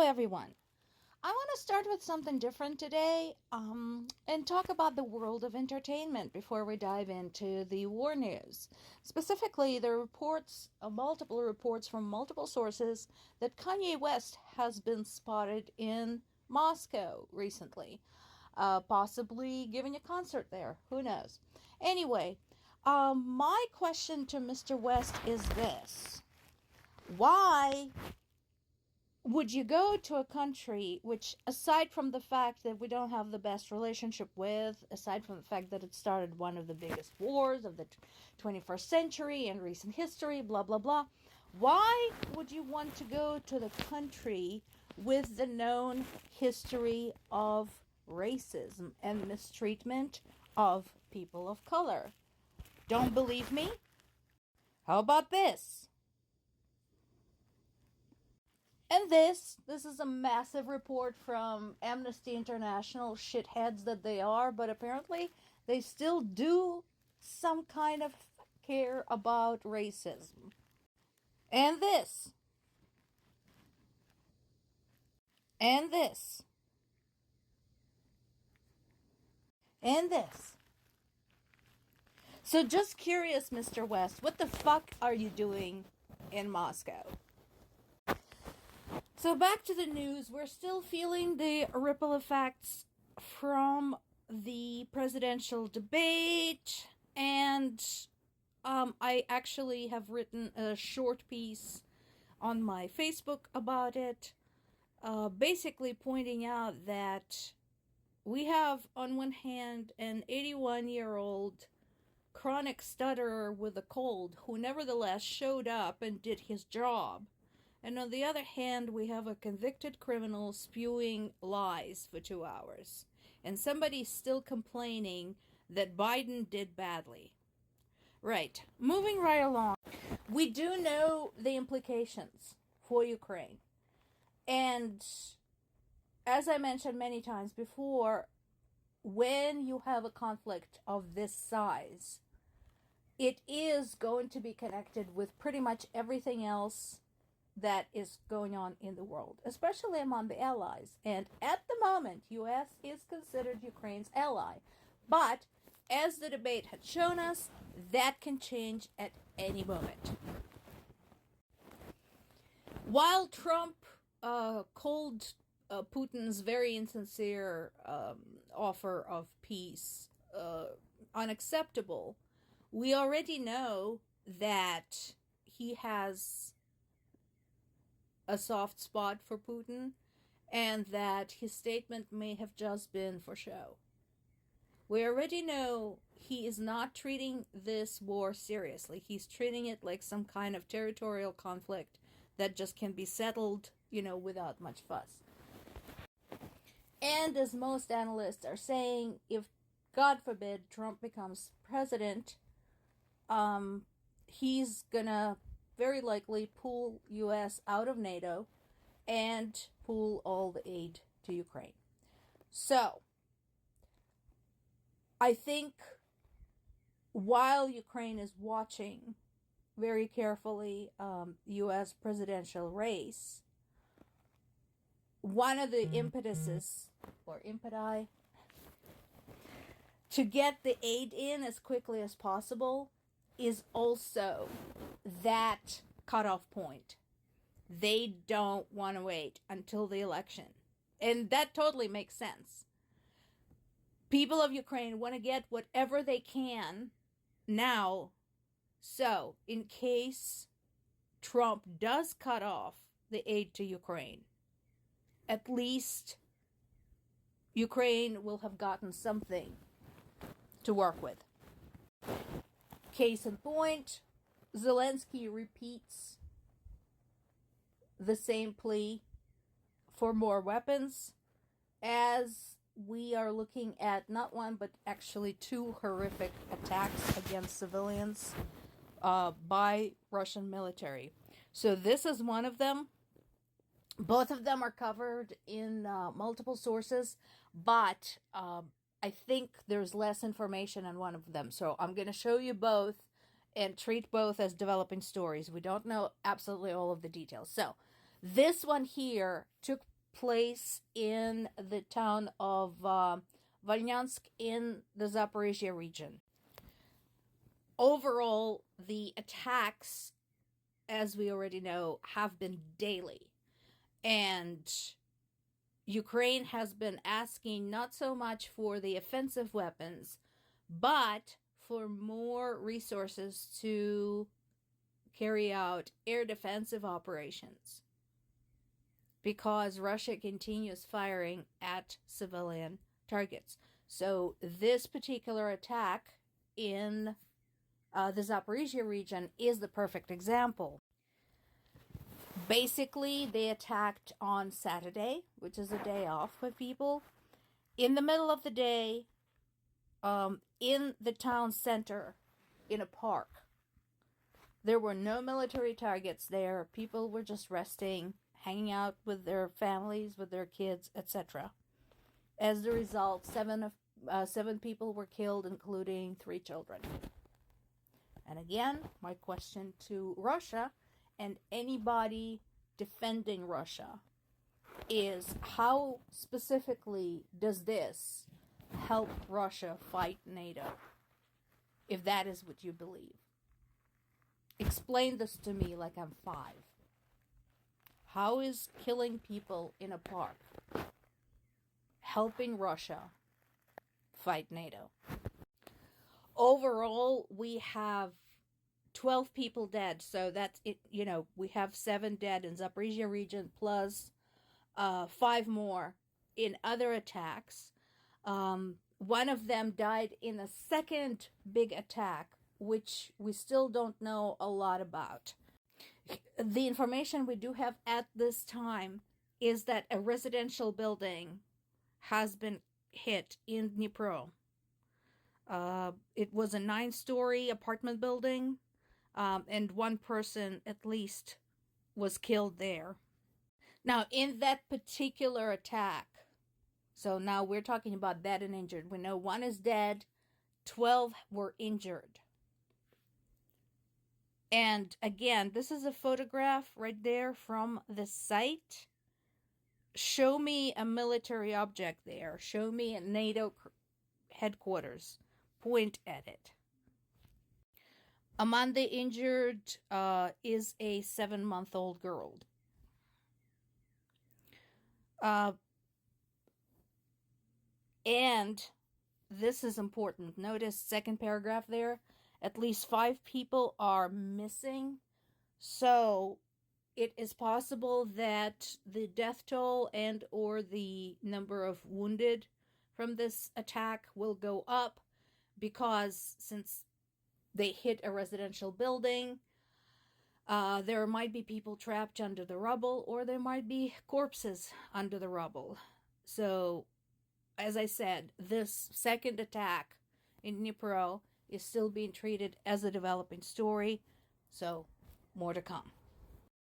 everyone. I want to start with something different today and talk about the world of entertainment before we dive into the war news. Specifically, the reports, multiple reports from multiple sources that Kanye West has been spotted in Moscow recently, possibly giving a concert there. Who knows? Anyway, my question to Mr. West is this. Why would you go to a country which, aside from the fact that we don't have the best relationship with, aside from the fact that it started one of the biggest wars of the 21st century in recent history, blah, blah, blah, why would you want to go to the country with the known history of racism and mistreatment of people of color? Don't believe me? How about this? And this is a massive report from Amnesty International, shitheads that they are, but apparently they still do some kind of care about racism. And this. And this. And this. So just curious, Mr. West, what the fuck are you doing in Moscow? So back to the news. We're still feeling the ripple effects from the presidential debate, and I actually have written a short piece on my Facebook about it, basically pointing out that we have, on one hand, an 81-year-old chronic stutterer with a cold who nevertheless showed up and did his job. And on the other hand, we have a convicted criminal spewing lies for 2 hours. And somebody's still complaining that Biden did badly. Right. Moving right along. We do know the implications for Ukraine. And as I mentioned many times before, when you have a conflict of this size, it is going to be connected with pretty much everything else that is going on in the world, especially among the allies. And at the moment, U.S. is considered Ukraine's ally. But as the debate had shown us, that can change at any moment. While Trump called Putin's very insincere offer of peace unacceptable, we already know that he has a soft spot for Putin, and that his statement may have just been for show. We already know he is not treating this war seriously. He's treating it like some kind of territorial conflict that just can be settled, without much fuss. And as most analysts are saying, if, God forbid, Trump becomes president, he's gonna very likely pull U.S. out of NATO and pull all the aid to Ukraine. So, I think while Ukraine is watching very carefully U.S. presidential race, one of the impetuses, or impeti, to get the aid in as quickly as possible is also that cutoff point. They don't want to wait until the election. And that totally makes sense. People of Ukraine want to get whatever they can now. So, in case Trump does cut off the aid to Ukraine, at least Ukraine will have gotten something to work with. Case in point, Zelensky repeats the same plea for more weapons, as we are looking at not one but actually two horrific attacks against civilians by Russian military. So this is one of them. Both of them are covered in multiple sources, but I think there's less information on one of them. So I'm going to show you both and treat both as developing stories. We don't know absolutely all of the details. So this one here took place in the town of Volnyansk in the Zaporizhia region. Overall, the attacks, as we already know, have been daily. And Ukraine has been asking not so much for the offensive weapons, but for more resources to carry out air defensive operations, because Russia continues firing at civilian targets. So this particular attack in the Zaporizhia region is the perfect example. Basically, they attacked on Saturday, which is a day off for people, in the middle of the day, in the town center, in a park. There were no military targets there. People were just resting, hanging out with their families, with their kids, etc. As a result, seven people were killed, including 3 children. And again, my question to Russia and anybody defending Russia is, how specifically does this help Russia fight NATO, if that is what you believe? Explain this to me like I'm 5. How is killing people in a park helping Russia fight NATO? Overall, we have 12 people dead, so that's it. You know, we have 7 dead in Zaporizhia region, plus 5 more in other attacks. One of them died in a second big attack, which we still don't know a lot about. The information we do have at this time is that a residential building has been hit in Dnipro. It was a 9-story apartment building, and 1 person at least was killed there. Now, in that particular attack, so now we're talking about dead and injured. We know 1 is dead, 12 were injured. And again, this is a photograph right there from the site. Show me a military object there. Show me a NATO headquarters. Point at it. Among the injured is a 7-month-old girl. And this is important. Notice second paragraph there. At least 5 people are missing. So it is possible that the death toll and or the number of wounded from this attack will go up, because since they hit a residential building, there might be people trapped under the rubble, or there might be corpses under the rubble. So, as I said, this second attack in Dnipro is still being treated as a developing story, so more to come.